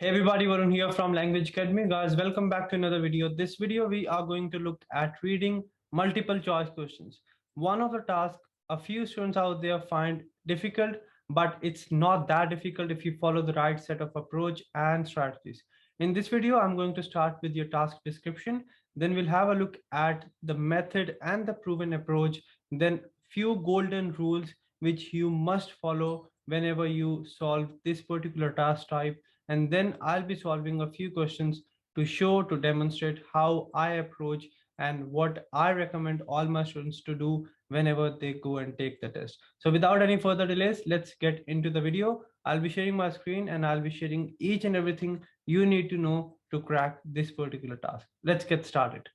Hey everybody, Varun here from Language Academy. Guys, welcome back to another video. This video, we are going to look at reading multiple choice questions. One of the tasks a few students out there find difficult, but it's not that difficult if you follow the right set of approach and strategies. In this video, I'm going to start with your task description. Then we'll have a look at the method and the proven approach. Then few golden rules which you must follow whenever you solve this particular task type, and then I'll be solving a few questions to show, to demonstrate how I approach and what I recommend all my students to do whenever they go and take the test. So without any further delays, let's get into the video. I'll be sharing my screen and I'll be sharing each and everything you need to know to crack this particular task. Let's get started.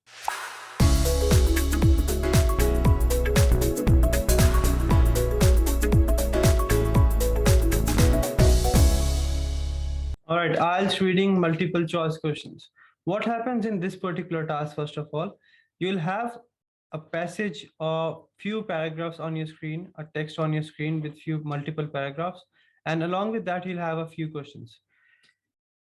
All right, IELTS reading multiple choice questions. What happens in this particular task, first of all, you'll have a passage or few paragraphs on your screen, a text on your screen with few multiple paragraphs. And along with that, you'll have a few questions.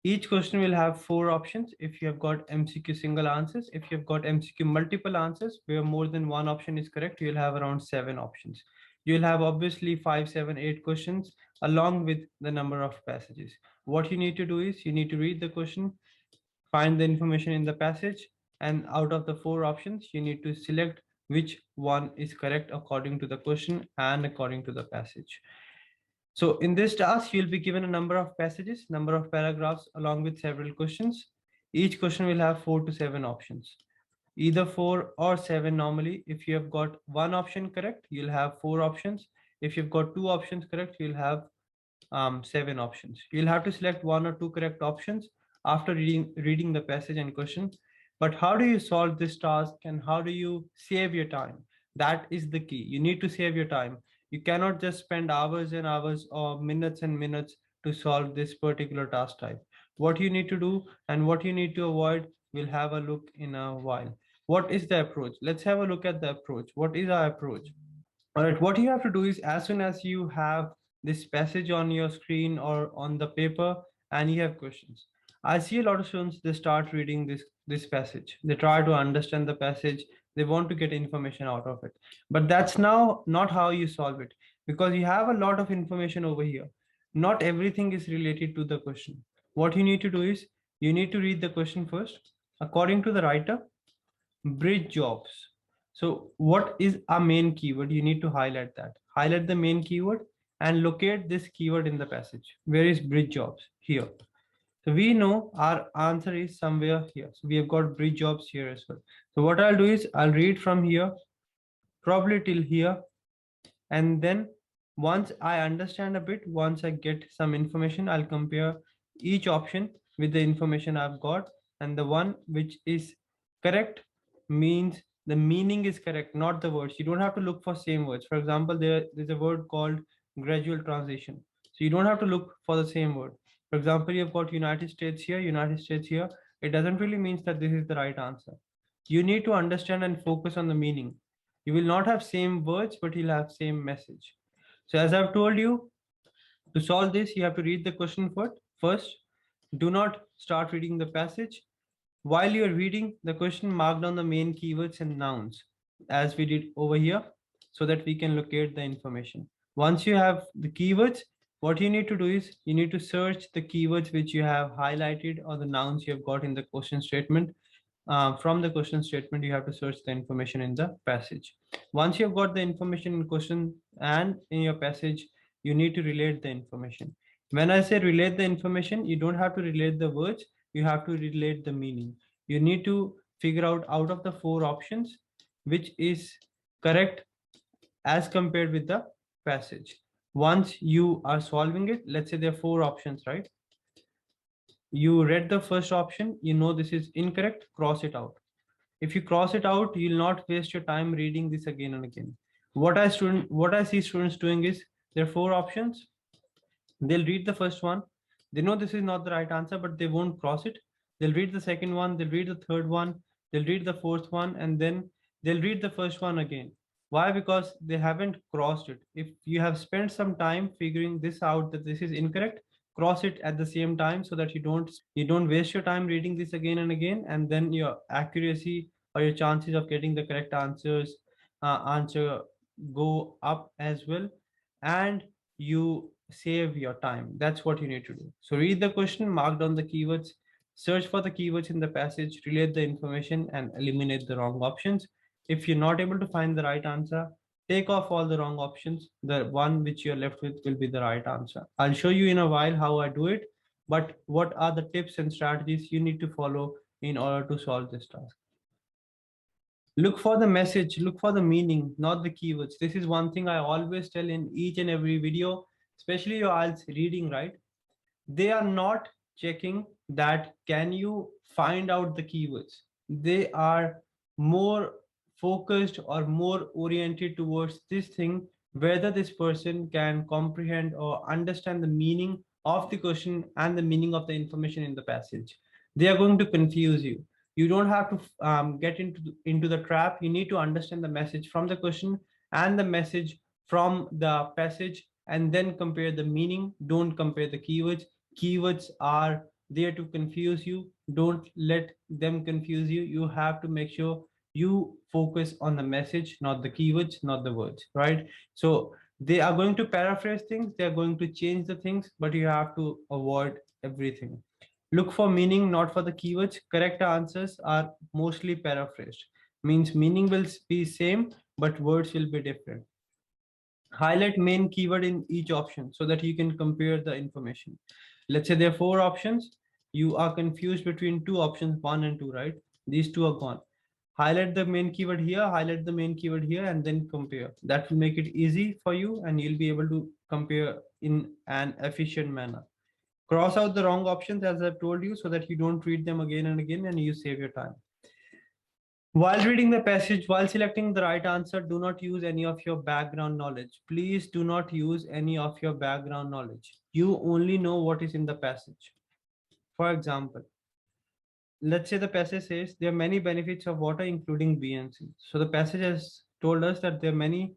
Each question will have 4 options. If you have got MCQ single answers, if you've got MCQ multiple answers, where more than one option is correct, you'll have around 7 options. You'll have obviously 5, 7, 8 questions along with the number of passages. What you need to do is you need to read the question, find the information in the passage, and out of the 4 options, you need to select which one is correct according to the question and according to the passage. So in this task, you'll be given a number of passages, number of paragraphs, along with several questions. Each question will have 4 to 7 options, either 4 or 7 normally. If you have got one option correct, you'll have 4 options. If you've got 2 options correct, you'll have 7 options. You'll have to select 1 or 2 correct options after reading the passage and question. But how do you solve this task and how do you save your time? That is the key. You need to save your time. You cannot just spend hours and hours or minutes and minutes to solve this particular task type. What you need to do and what you need to avoid, we'll have a look in a while. What is the approach? Let's have a look at the approach. What is our approach? All right, what you have to do is as soon as you have this passage on your screen or on the paper and you have questions, I see a lot of students, they start reading this passage. They try to understand the passage. They want to get information out of it. But that's now not how you solve it, because you have a lot of information over here. Not everything is related to the question. What you need to do is you need to read the question first. According to the writer, bridge jobs. So what is a main keyword? You need to highlight that. Highlight the main keyword and locate this keyword in the passage. Where is bridge jobs? Here. So we know our answer is somewhere here. So we have got bridge jobs here as well. So what I'll do is I'll read from here, probably till here. And then once I understand a bit, once I get some information, I'll compare each option with the information I've got. And the one which is correct means the meaning is correct, not the words. You don't have to look for same words. For example, there's a word called gradual transition. So you don't have to look for the same word. For example, you've got United States here, United States here. It doesn't really mean that this is the right answer. You need to understand and focus on the meaning. You will not have same words, but you'll have same message. So as I've told you, to solve this, you have to read the question first. Do not start reading the passage. While you're reading the question, mark down the main keywords and nouns as we did over here so that we can locate the information. Once you have the keywords, what you need to do is you need to search the keywords which you have highlighted or the nouns you have got in the question statement. From the question statement, you have to search the information in the passage. Once you have got the information in question and in your passage, you need to relate the information. When I say relate the information, you don't have to relate the words, you have to relate the meaning. You need to figure out of the 4 options, which is correct as compared with the passage. Once you are solving it, let's say there are 4 options, right? You read the first option, you know this is incorrect, cross it out. If you cross it out, you'll not waste your time reading this again and again. What I see students doing is there are 4 options. They'll read the first one. They know this is not the right answer, but they won't cross it. They'll read the second one, they'll read the third one, they'll read the fourth one, and then they'll read the first one again. Why? Because they haven't crossed it. If you have spent some time figuring this out that this is incorrect, cross it at the same time so that you don't waste your time reading this again and again, and then your accuracy or your chances of getting the correct answer go up as well, and you save your time. That's what you need to do. So read the question, mark down the keywords, search for the keywords in the passage, relate the information, and eliminate the wrong options. If you're not able to find the right answer, take off all the wrong options. The one which you're left with will be the right answer. I'll show you in a while how I do it, but what are the tips and strategies you need to follow in order to solve this task? Look for the message, look for the meaning, not the keywords. This is one thing I always tell in each and every video, especially your IELTS reading, right? They are not checking that can you find out the keywords. They are more focused or more oriented towards this thing, whether this person can comprehend or understand the meaning of the question and the meaning of the information in the passage. They are going to confuse you. You don't have to get into the trap. You need to understand the message from the question and the message from the passage, and then compare the meaning. Don't compare the keywords. Keywords are there to confuse you. Don't let them confuse you. You have to make sure you focus on the message, not the keywords, not the words, right? So they are going to paraphrase things, they are going to change the things, but you have to avoid everything. Look for meaning, not for the keywords. Correct answers are mostly paraphrased. Means meaning will be same, but words will be different. Highlight main keyword in each option so that you can compare the information. Let's say there are 4 options. You are confused between 2 options, 1 and 2, right? These 2 are gone. Highlight the main keyword here, highlight the main keyword here, and then compare. That will make it easy for you, and you'll be able to compare in an efficient manner. Cross out the wrong options as I've told you so that you don't read them again and again and you save your time. While reading the passage, while selecting the right answer, do not use any of your background knowledge. Please do not use any of your background knowledge. You only know what is in the passage. For example, let's say the passage says there are many benefits of water, including B and C. So the passage has told us that there are many,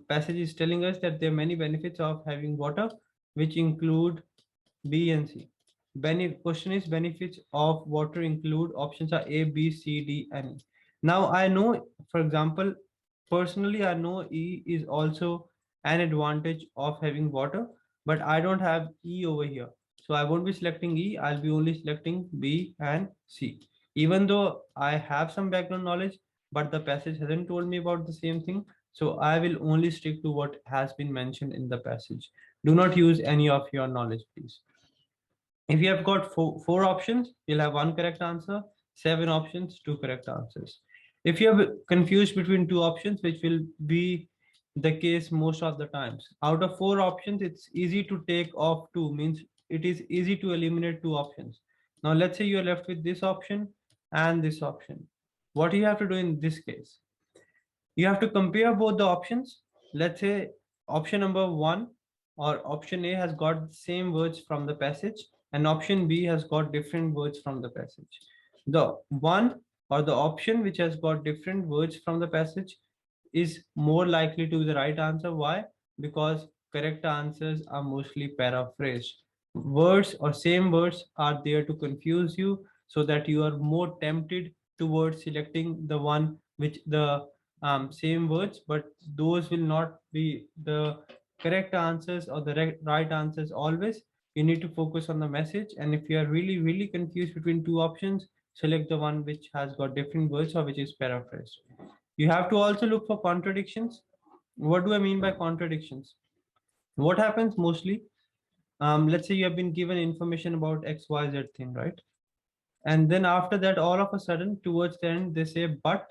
passage is telling us that there are many benefits of having water, which include B and C. Question is benefits of water include, options are A, B, C, D, and E. Now I know, for example, personally, I know E is also an advantage of having water, but I don't have E over here. So I won't be selecting E, I'll be only selecting B and C. Even though I have some background knowledge, but the passage hasn't told me about the same thing. So I will only stick to what has been mentioned in the passage. Do not use any of your knowledge, please. If you have got four options, you'll have one correct answer, 7 options, 2 correct answers. If you have confused between 2 options, which will be the case most of the times, out of 4 options, it's easy to take off 2, means it is easy to eliminate 2 options. Now, let's say you're left with this option and this option. What you have to do in this case? You have to compare both the options. Let's say option number 1 or option A has got the same words from the passage, and option B has got different words from the passage. The one or the option which has got different words from the passage is more likely to be the right answer. Why? Because correct answers are mostly paraphrased. Words or same words are there to confuse you so that you are more tempted towards selecting the one which the same words, but those will not be the correct answers or the right answers always. You need to focus on the message, and if you are really confused between 2 options, select the one which has got different words or which is paraphrased. You have to also look for contradictions. What do I mean by contradictions? What happens mostly, let's say you have been given information about XYZ thing, right? And then after that, all of a sudden towards the end they say but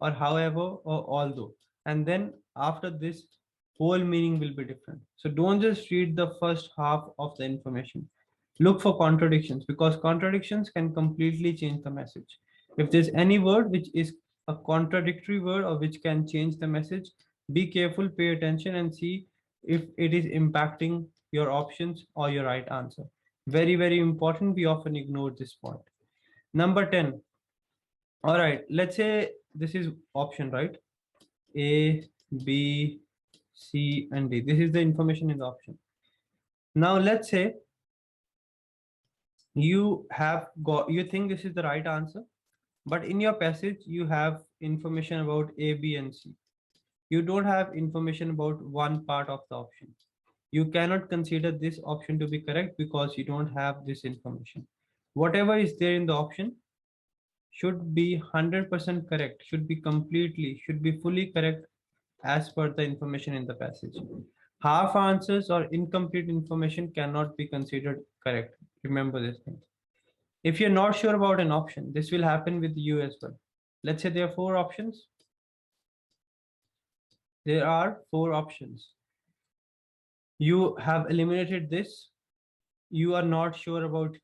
or however or although, and then after this whole meaning will be different. So don't just read the first half of the information. Look for contradictions, because contradictions can completely change the message. If there's any word which is a contradictory word or which can change the message, be careful, pay attention and see if it is impacting your options or your right answer. Very important. We often ignore this point. Number 10. All right, let's say this is option, right? A, B, C, and D. This is the information in the option. Now let's say You have got, you think this is the right answer, but in your passage, you have information about A, B, and C. You don't have information about one part of the option. You cannot consider this option to be correct because you don't have this information. Whatever is there in the option should be 100% correct, should be fully correct as per the information in the passage. Half answers or incomplete information cannot be considered correct. Remember this thing. If you're not sure about an option, this will happen with you as well. Let's say there are four options. There are four options. You have eliminated this. You are not sure about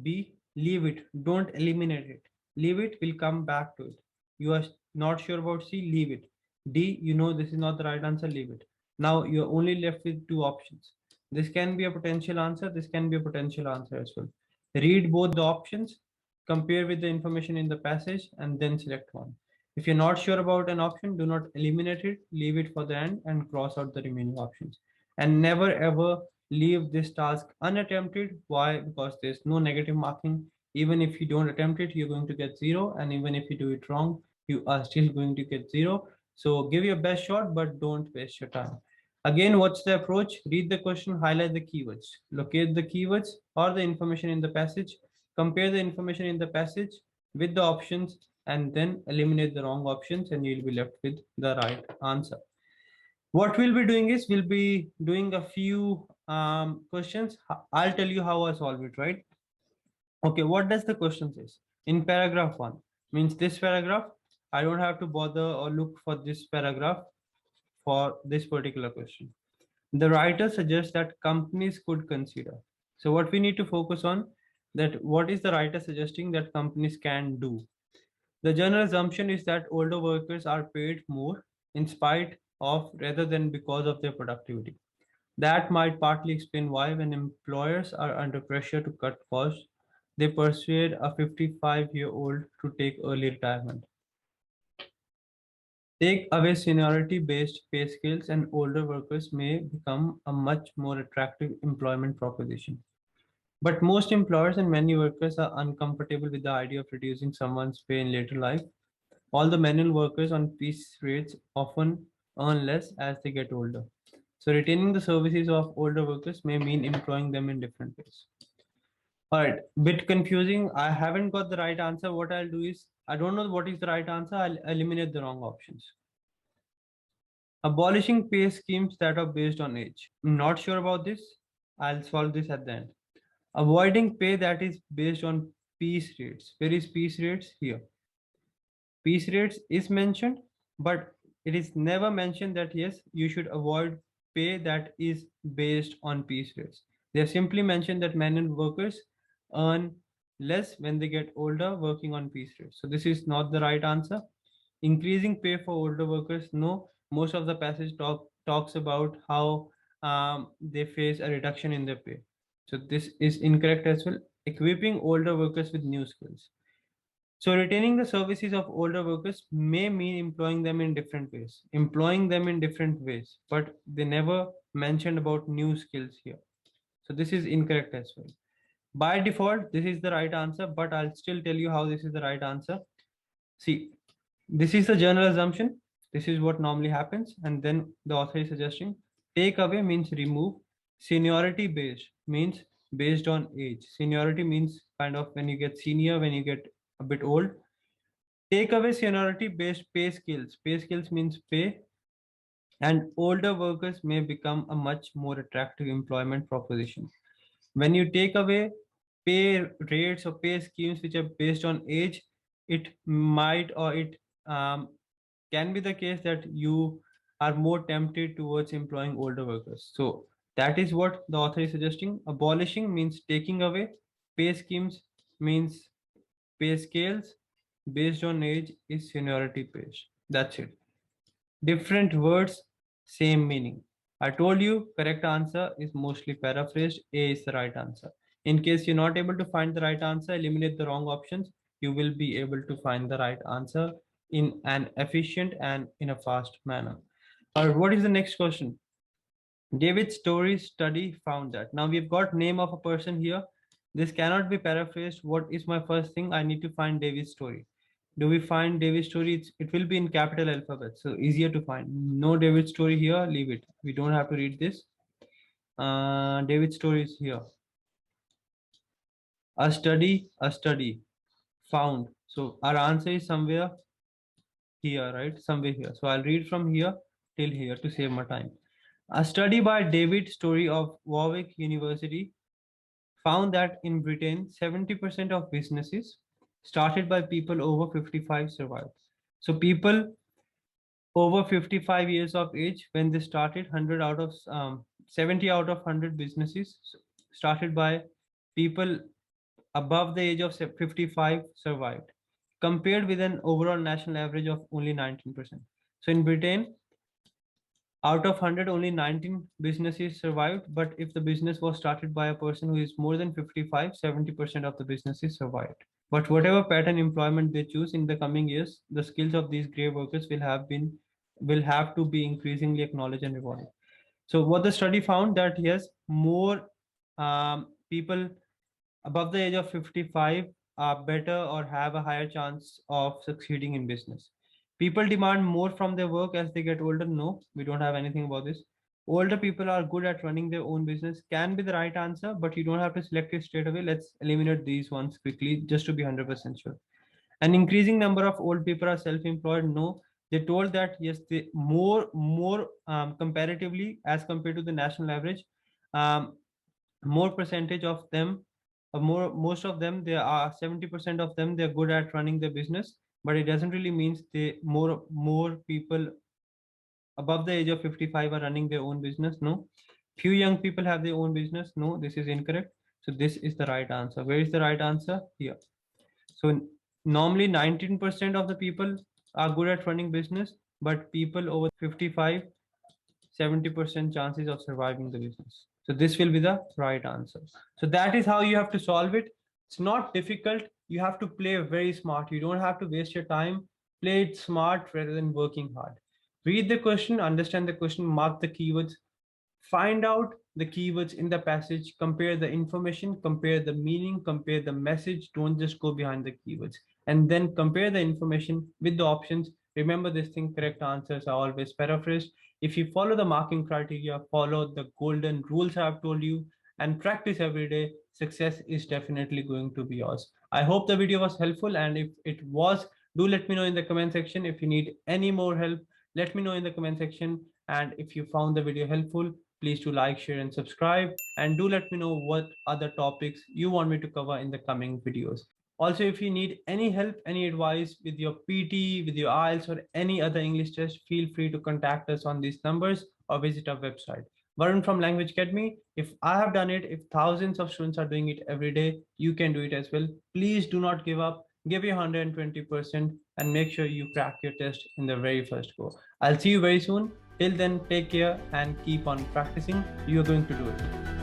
B, leave it. Don't eliminate it. Leave it, we'll come back to it. You are not sure about C, leave it. D, you know this is not the right answer, leave it. Now you're only left with two options. This can be a potential answer, this can be a potential answer as well. Read both the options, compare with the information in the passage, and then select one. If you're not sure about an option, do not eliminate it, leave it for the end and cross out the remaining options. And never ever leave this task unattempted. Why? Because there's no negative marking. Even if you don't attempt it, you're going to get zero. And even if you do it wrong, you are still going to get zero. So give your best shot, but don't waste your time. Again, what's the approach? Read the question, highlight the keywords, locate the keywords or the information in the passage, compare the information in the passage with the options, and then eliminate the wrong options, and you'll be left with the right answer. What we'll be doing is we'll be doing a few questions. I'll tell you how I solve it, right? Okay, what does the question says? In paragraph one, means this paragraph, I don't have to bother or look for this paragraph for this particular question. The writer suggests that companies could consider. So what we need to focus on, that what is the writer suggesting that companies can do? The general assumption is that older workers are paid more in spite of rather than because of their productivity. That might partly explain why, when employers are under pressure to cut costs, they persuade a 55-year-old to take early retirement. Take away seniority based pay scales, and older workers may become a much more attractive employment proposition. But most employers and many workers are uncomfortable with the idea of reducing someone's pay in later life. All the manual workers on piece rates often earn less as they get older. So retaining the services of older workers may mean employing them in different ways. All right, bit confusing. I haven't got the right answer. What I'll do is, I don't know what is the right answer. I'll eliminate the wrong options. Abolishing pay schemes that are based on age. I'm not sure about this. I'll solve this at the end. Avoiding pay that is based on piece rates. Where is piece rates? Here. Piece rates is mentioned, but it is never mentioned that yes, you should avoid pay that is based on piece rates. They have simply mentioned that men and workers earn less when they get older working on piece rates. So this is not the right answer. Increasing pay for older workers, no. Most of the passage talks about how they face a reduction in their pay. So this is incorrect as well. Equipping older workers with new skills. So retaining the services of older workers may mean employing them in different ways. Employing them in different ways, but they never mentioned about new skills here. So this is incorrect as well. By default, this is the right answer, but I'll still tell you how this is the right answer. See, this is the general assumption. This is what normally happens. And then the author is suggesting take away means remove. Seniority based means based on age. Seniority means kind of when you get senior, when you get a bit old. Take away seniority based pay scales. Pay scales means pay, and older workers may become a much more attractive employment proposition. When you take away pay rates or pay schemes which are based on age, it might or it can be the case that you are more tempted towards employing older workers. So that is what the author is suggesting. Abolishing means taking away. Pay schemes means pay scales based on age is seniority based. That's it. Different words, same meaning. I told you correct answer is mostly paraphrased. A is the right answer. In case you're not able to find the right answer, eliminate the wrong options. You will be able to find the right answer in an efficient and in a fast manner. All right, what is the next question? David Story's study found that. Now we've got name of a person here. This cannot be paraphrased. What is my first thing? I need to find David's story. Do we find David's story? It will be in capital alphabet, so easier to find. No David's story here, leave it. We don't have to read this. David's story is here. A study, found. So our answer is somewhere here, right? Somewhere here. So I'll read from here till here to save my time. A study by David Story of Warwick University found that in Britain, 70% of businesses started by people over 55 survived. So people over 55 years of age, when they started, 100 out of 70 out of 100 businesses started by people above the age of 55 survived, compared with an overall national average of only 19%. So in Britain, out of 100, only 19 businesses survived. But if the business was started by a person who is more than 55, 70% of the businesses survived. But whatever pattern employment they choose in the coming years, the skills of these grey workers will have to be increasingly acknowledged and rewarded. So what the study found that yes, more people above the age of 55 are better or have a higher chance of succeeding in business. People demand more from their work as they get older. No, we don't have anything about this. Older people are good at running their own business can be the right answer, but you don't have to select it straight away. Let's eliminate these ones quickly just to be 100% sure. An increasing number of old people are self-employed. No, they told that yes, they more comparatively as compared to the national average, um, more percentage of them, most of them, there are 70% of them, they're good at running their business, but it doesn't really means they more people above the age of 55 are running their own business. No, few young people have their own business. No, this is incorrect. So this is the right answer. Where is the right answer? Here. So normally 19% of the people are good at running business, but people over 55, 70% chances of surviving the business. So this will be the right answer. So that is how you have to solve it. It's not difficult. You have to play very smart. You don't have to waste your time. Play it smart rather than working hard. Read the question, understand the question, mark the keywords, find out the keywords in the passage, compare the information, compare the meaning, compare the message. Don't just go behind the keywords. And then compare the information with the options. Remember this thing, correct answers are always paraphrased. If you follow the marking criteria, follow the golden rules I've told you, and practice every day, success is definitely going to be yours. I hope the video was helpful, and if it was, do let me know in the comment section. If you need any more help, let me know in the comment section. And if you found the video helpful, please do like, share, and subscribe. And do let me know what other topics you want me to cover in the coming videos. Also, if you need any help, any advice with your PT, with your IELTS, or any other English test, feel free to contact us on these numbers or visit our website. Varun from Language Academy. If I have done it, if thousands of students are doing it every day, you can do it as well. Please do not give up. Give your 120% and make sure you crack your test in the very first go. I'll see you very soon. Till then, take care and keep on practicing. You're going to do it.